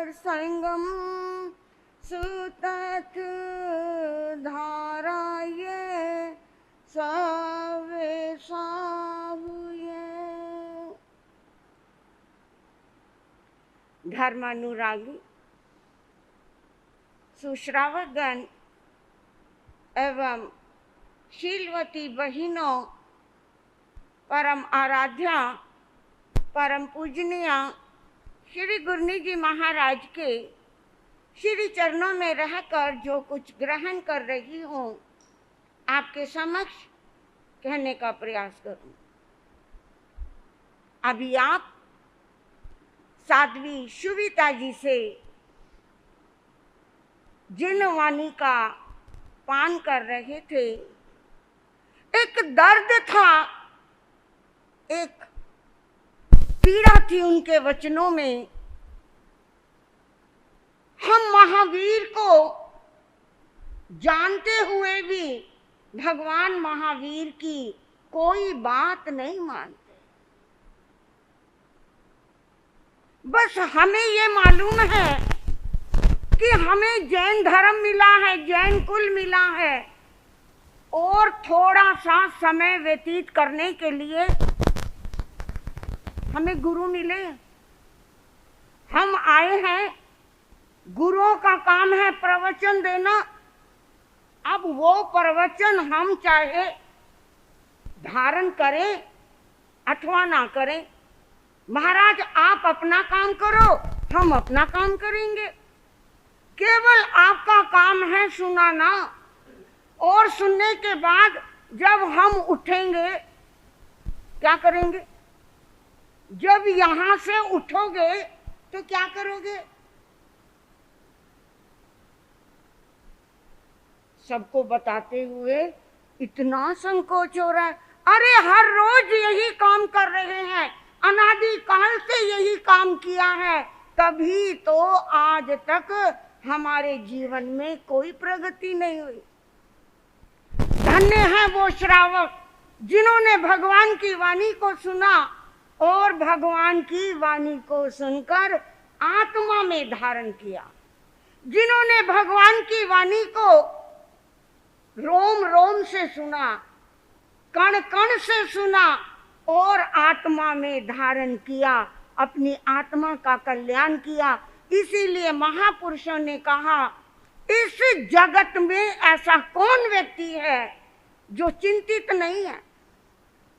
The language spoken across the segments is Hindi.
संगम सुतथ धारा ये सवे साहुए। धर्मानुरागी सुश्रावकगण एवं शीलवती बहिनों, परम आराध्या परम पूजनीय श्री गुरनी जी महाराज के श्री चरणों में रहकर जो कुछ ग्रहण कर रही हूँ, आपके समक्ष कहने का प्रयास करूँ। अभी आप साध्वी सुविता जी से जिन वाणी का पान कर रहे थे, एक दर्द था, एक पीड़ा थी उनके वचनों में। हम महावीर को जानते हुए भी भगवान महावीर की कोई बात नहीं मानते। बस हमें ये मालूम है कि हमें जैन धर्म मिला है, जैन कुल मिला है, और थोड़ा सा समय व्यतीत करने के लिए हमें गुरु मिले। हम आए हैं, गुरुओं का काम है प्रवचन देना। अब वो प्रवचन हम चाहे धारण करें अथवा ना करें, महाराज आप अपना काम करो, हम अपना काम करेंगे। केवल आपका काम है सुनाना, और सुनने के बाद जब हम उठेंगे क्या करेंगे? जब यहां से उठोगे तो क्या करोगे? सबको बताते हुए इतना संकोच हो रहा है। अरे हर रोज यही काम कर रहे हैं, अनादि काल से यही काम किया है, तभी तो आज तक हमारे जीवन में कोई प्रगति नहीं हुई। धन्य है वो श्रावक जिन्होंने भगवान की वाणी को सुना और भगवान की वाणी को सुनकर आत्मा में धारण किया, जिन्होंने भगवान की वाणी को रोम रोम से सुना, कण कण से सुना और आत्मा में धारण किया, अपनी आत्मा का कल्याण किया। इसीलिए महापुरुषों ने कहा, इस जगत में ऐसा कौन व्यक्ति है जो चिंतित नहीं है,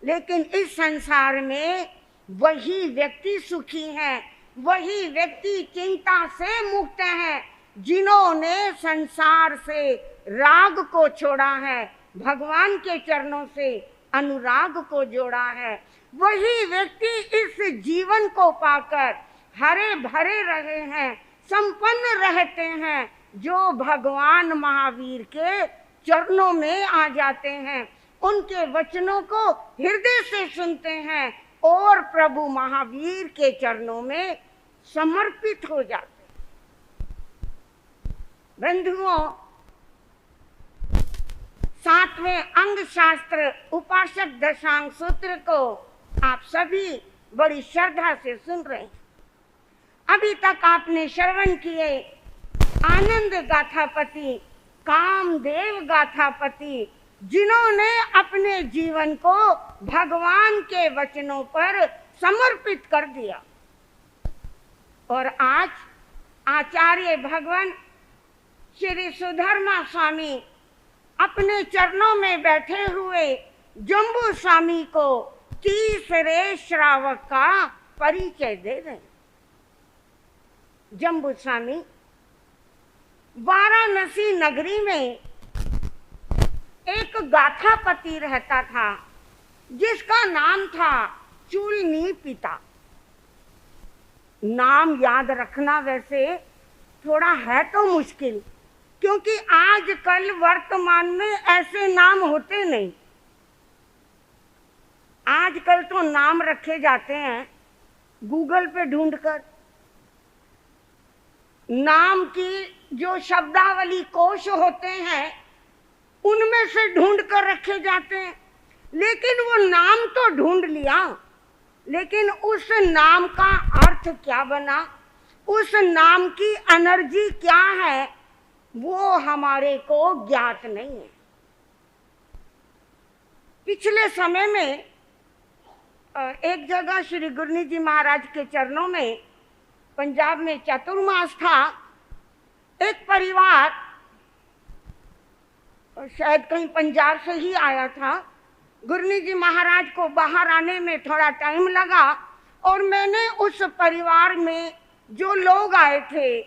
लेकिन इस संसार में वही व्यक्ति सुखी है, वही व्यक्ति चिंता से मुक्त है, जिन्होंने संसार से राग को छोड़ा है, भगवान के चरणों से अनुराग को जोड़ा है। वही व्यक्ति इस जीवन को पाकर हरे भरे रहे हैं, संपन्न रहते हैं, जो भगवान महावीर के चरणों में आ जाते हैं, उनके वचनों को हृदय से सुनते हैं और प्रभु महावीर के चरणों में समर्पित हो जाते हैं। बंधुओं, 7वें अंग शास्त्र उपासक दशांग सूत्र को आप सभी बड़ी श्रद्धा से सुन रहे हैं। अभी तक आपने श्रवण किए आनंद गाथापति, कामदेव गाथापति, जिन्होंने अपने जीवन को भगवान के वचनों पर समर्पित कर दिया। और आज आचार्य भगवान श्री सुधर्मा स्वामी अपने चरणों में बैठे हुए जम्बू स्वामी को तीसरे श्रावक का परिचय दे रहे हैं। जम्बू स्वामी वाराणसी नगरी में एक गाथापति रहता था, जिसका नाम था चूलनी पिता। नाम याद रखना वैसे थोड़ा है तो मुश्किल, क्योंकि आजकल वर्तमान में ऐसे नाम होते नहीं। आजकल तो नाम रखे जाते हैं गूगल पे ढूंढकर। नाम की जो शब्दावली कोश होते हैं उनमें से ढूंढ कर रखे जाते हैं, लेकिन वो नाम तो ढूंढ लिया, लेकिन उस नाम का अर्थ क्या बना, उस नाम की एनर्जी क्या है वो हमारे को ज्ञात नहीं है। पिछले समय में एक जगह श्री गुरनी जी महाराज के चरणों में, पंजाब में चातुर्मास था, एक परिवार शायद कहीं पंजाब से ही आया था। गुरनी जी महाराज को बाहर आने में थोड़ा टाइम लगा और मैंने उस परिवार में जो लोग आए थे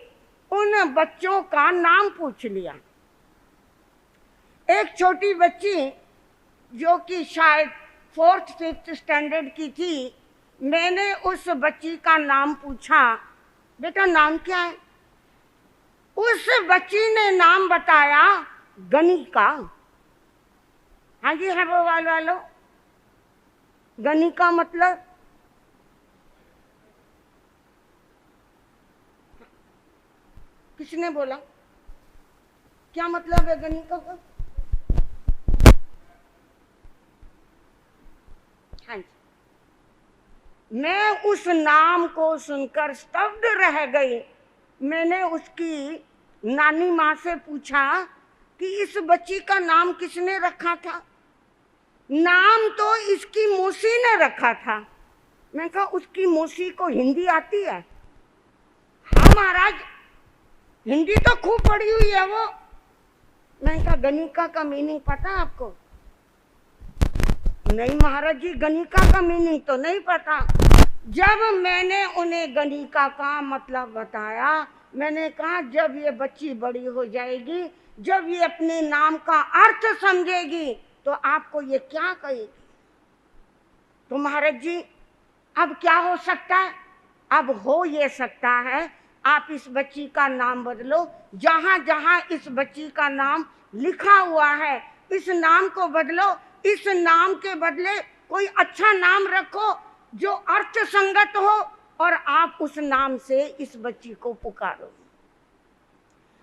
उन बच्चों का नाम पूछ लिया। एक छोटी बच्ची जो कि शायद 4th 5th स्टैंडर्ड की थी, मैंने उस बच्ची का नाम पूछा, बेटा नाम क्या है? उस बच्ची ने नाम बताया गणिका। हाँ जी, है वो वालो। गणिका मतलब किसने बोला? क्या मतलब है गणिका का? हाँ जी, मैं उस नाम को सुनकर स्तब्ध रह गई। मैंने उसकी नानी माँ से पूछा कि इस बच्ची का नाम किसने रखा था? नाम तो इसकी मौसी ने रखा था। मैं कहा उसकी मौसी को हिंदी आती है? हाँ महाराज, हिंदी तो खूब पढ़ी हुई है वो। मैं कहा गणिका का मीनिंग पता है आपको? नहीं महाराज जी, गणिका का मीनिंग तो नहीं पता। जब मैंने उन्हें गणिका का मतलब बताया, मैंने कहा जब ये बच्ची बड़ी हो जाएगी, जब ये अपने नाम का अर्थ समझेगी तो आपको ये क्या कहेगी? तो महाराज जी अब क्या हो सकता है? अब हो ये सकता है आप इस बच्ची का नाम बदलो। जहां जहां इस बच्ची का नाम लिखा हुआ है इस नाम को बदलो। इस नाम के बदले कोई अच्छा नाम रखो जो अर्थ संगत हो और आप उस नाम से इस बच्ची को पुकारो।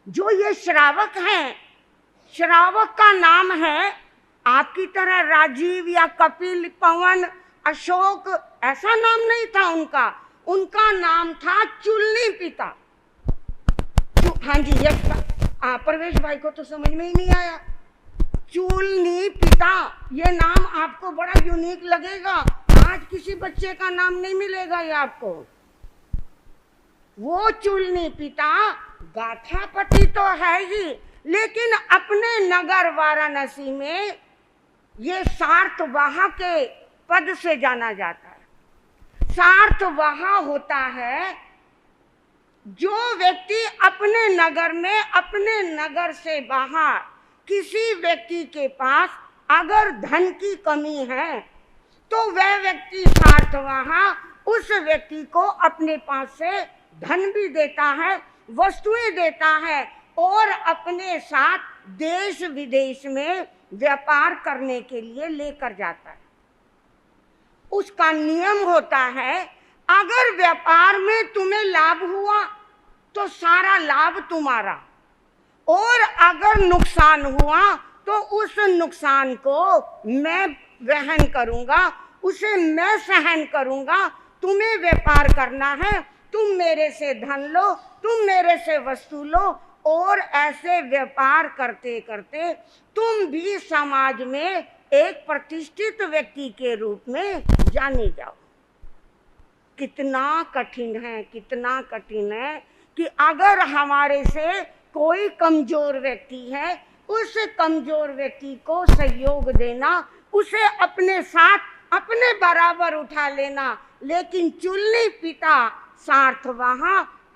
जो ये श्रावक हैं, श्रावक का नाम है आपकी तरह राजीव या कपिल, पवन, अशोक, ऐसा नाम नहीं था उनका। उनका नाम था चुलनी पिता। हाँ जी, यस प्रवेश भाई को तो समझ में ही नहीं आया। चुलनी पिता, ये नाम आपको बड़ा यूनिक लगेगा। आज किसी बच्चे का नाम नहीं मिलेगा ये आपको। वो चुलनी पिता गाथापति तो है ही, लेकिन अपने नगर वाराणसी में ये सार्थवाह के पद से जाना जाता है। सार्थवाह होता है जो व्यक्ति अपने नगर में, अपने नगर से बाहर किसी व्यक्ति के पास अगर धन की कमी है तो वह व्यक्ति सार्थवाह उस व्यक्ति को अपने पास से धन भी देता है, वस्तुएं देता है और अपने साथ देश विदेश में व्यापार करने के लिए लेकर जाता है। उसका नियम होता है अगर व्यापार में तुम्हें लाभ हुआ तो सारा लाभ तुम्हारा, और अगर नुकसान हुआ तो उस नुकसान को मैं वहन करूंगा, उसे मैं सहन करूंगा। तुम्हें व्यापार करना है, तुम मेरे से धन लो, तुम मेरे से वस्तु लो, और ऐसे व्यापार करते करते तुम भी समाज में एक प्रतिष्ठित व्यक्ति के रूप में जाने जाओ। कितना कठिन है, कितना कठिन है कि अगर हमारे से कोई कमजोर व्यक्ति है, उस कमजोर व्यक्ति को सहयोग देना, उसे अपने साथ अपने बराबर उठा लेना। लेकिन चुलनी पिता सार्थवाह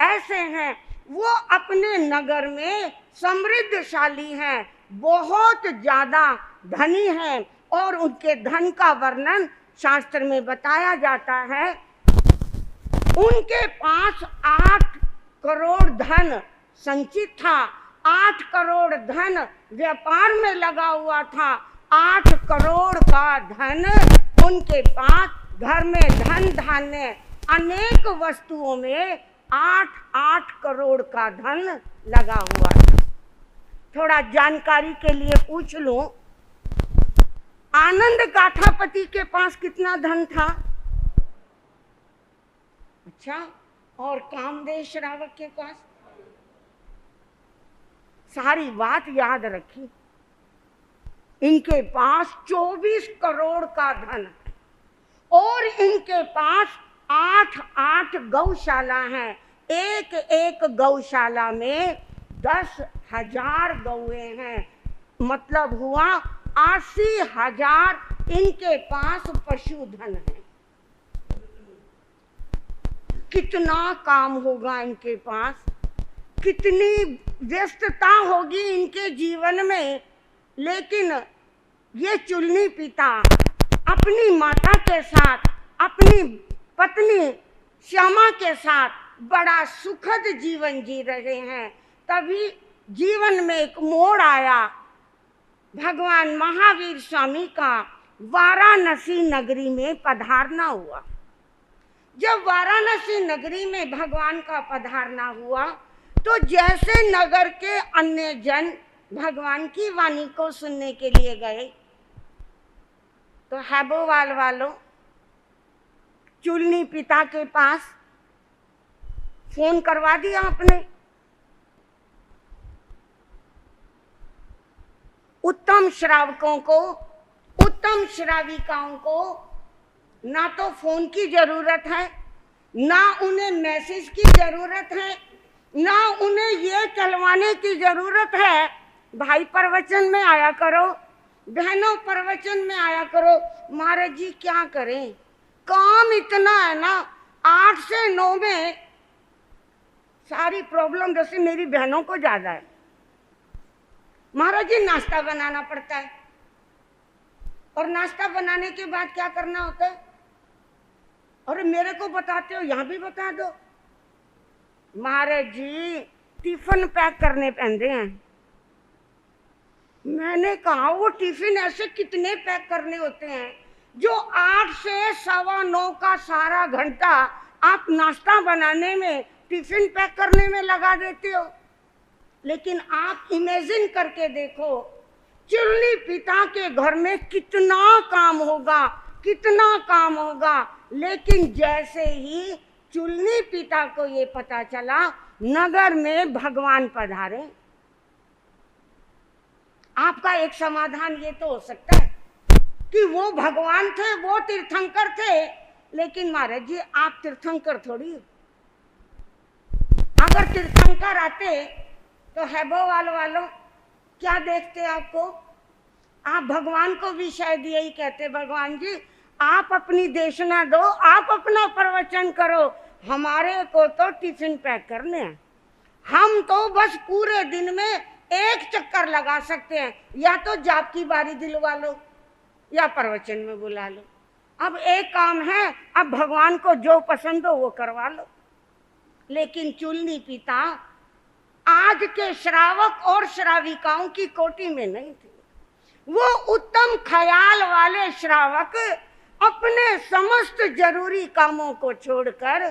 ऐसे हैं, वो अपने नगर में समृद्धशाली हैं, बहुत ज्यादा धनी हैं, और उनके धन का वर्णन शास्त्र में बताया जाता है। उनके पास 8 करोड़ धन संचित था, 8 करोड़ धन व्यापार में लगा हुआ था, 8 करोड़ का धन उनके पास घर में धन धान्य अनेक वस्तुओं में 8 करोड़ का धन लगा हुआ था। थोड़ा जानकारी के लिए पूछ लूं, आनंद गाथापति के पास कितना धन था? अच्छा, और कामदेव श्रावक के पास। सारी बात याद रखी, इनके पास 24 करोड़ का धन है और इनके पास 8 गौशाला हैं। एक एक गौशाला में 10,000 गौएं हैं, मतलब हुआ 80,000 इनके पास पशुधन है। कितना काम होगा इनके पास, कितनी व्यस्तता होगी इनके जीवन में। लेकिन ये चुलनी पिता अपनी माता के साथ, अपनी पत्नी श्यामा के साथ बड़ा सुखद जीवन जी रहे हैं। तभी जीवन में एक मोड़ आया। भगवान महावीर स्वामी का वाराणसी नगरी में पधारना हुआ। जब वाराणसी नगरी में भगवान का पधारना हुआ तो जैसे नगर के अन्य जन भगवान की वाणी को सुनने के लिए गए, तो हैबोवाल वालों चुलनी पिता के पास फोन करवा दिया आपने। उत्तम श्रावकों को, उत्तम श्राविकाओं को ना तो फोन की जरूरत है, ना उन्हें मैसेज की जरूरत है, ना उन्हें ये कहलवाने की जरूरत है भाई प्रवचन में आया करो, बहनों प्रवचन में आया करो। महाराज जी क्या करें, काम इतना है ना, 8 से 9 में सारी प्रॉब्लम जैसे मेरी बहनों को ज्यादा है। महाराज जी नाश्ता बनाना पड़ता है और नाश्ता बनाने के बाद क्या करना होता है, अरे मेरे को बताते हो, यहां भी बता दो। महाराज जी टिफिन पैक करने पैंदे हैं। मैंने कहा वो टिफिन ऐसे कितने पैक करने होते हैं जो 8 से 9:15 का सारा घंटा आप नाश्ता बनाने में, टिफिन पैक करने में लगा देते हो। लेकिन आप इमेजिन करके देखो चुलनी पिता के घर में कितना काम होगा, कितना काम होगा। लेकिन जैसे ही चुलनी पिता को ये पता चला नगर में भगवान पधारे, आपका एक समाधान ये तो हो सकता है कि वो भगवान थे, वो तीर्थंकर थे। लेकिन महाराज जी आप तीर्थंकर थोड़ी, अगर तीर्थंकर आते तो हैबोवाल वालों क्या देखते आपको, आप भगवान को भी शायद यही कहते, भगवान जी आप अपनी देशना दो, आप अपना प्रवचन करो, हमारे को तो टिफिन पैक करने हैं, हम तो बस पूरे दिन में एक चक्कर लगा सकते हैं, या तो जाप की बारी दिलवा लो या प्रवचन में बुला लो। अब एक काम है, अब भगवान को जो पसंद हो वो करवा लो। लेकिन चुलनी पिता आज के श्रावक और श्राविकाओं की कोटि में नहीं थे। वो उत्तम ख्याल वाले श्रावक अपने समस्त जरूरी कामों को छोड़कर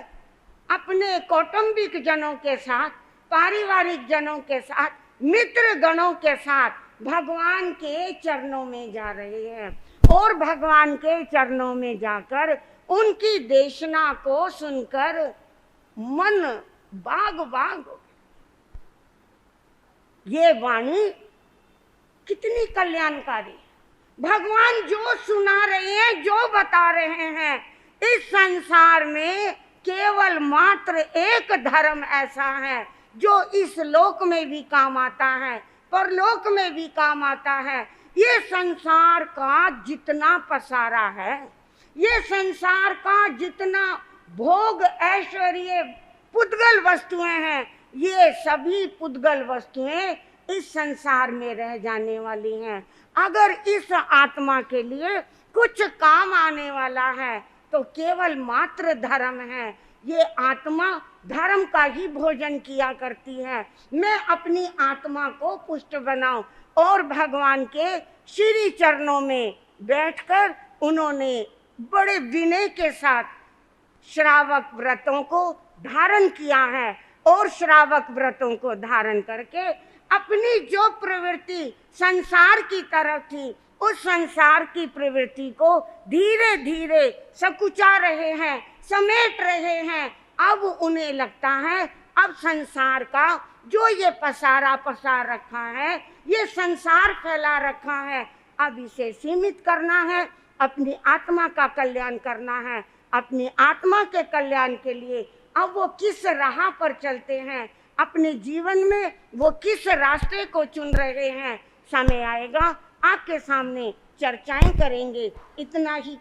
अपने कौटुंबिक जनों के साथ, पारिवारिक जनों के साथ, मित्र गणों के साथ भगवान के चरणों में जा रहे हैं और भगवान के चरणों में जाकर उनकी देशना को सुनकर मन बाग बाग। ये वाणी कितनी कल्याणकारी, भगवान जो सुना रहे हैं, जो बता रहे हैं, इस संसार में केवल मात्र एक धर्म ऐसा है जो इस लोक में भी काम आता है, परलोक में भी काम आता है। ये संसार का जितना पसारा है, ये संसार का जितना भोग ऐश्वर्य पुद्गल वस्तुएं हैं, ये सभी पुद्गल वस्तुएं इस संसार में रह जाने वाली हैं। अगर इस आत्मा के लिए कुछ काम आने वाला है तो केवल मात्र धर्म है। ये आत्मा धर्म का ही भोजन किया करती है। मैं अपनी आत्मा को पुष्ट बनाऊं, और भगवान के श्री चरणों में बैठकर उन्होंने बड़े विनय के साथ श्रावक व्रतों को धारण किया है, और श्रावक व्रतों को धारण करके अपनी जो प्रवृत्ति संसार की तरफ थी, उस संसार की प्रवृत्ति को धीरे धीरे सकुचा रहे हैं, समेट रहे हैं। अब उन्हें लगता है अब संसार का जो ये पसार रखा है, ये संसार फैला रखा है, अब इसे सीमित करना है, अपनी आत्मा का कल्याण करना है। अपनी आत्मा के कल्याण के लिए अब वो किस राह पर चलते हैं, अपने जीवन में वो किस रास्ते को चुन रहे हैं, समय आएगा आपके सामने चर्चाएं करेंगे। इतना ही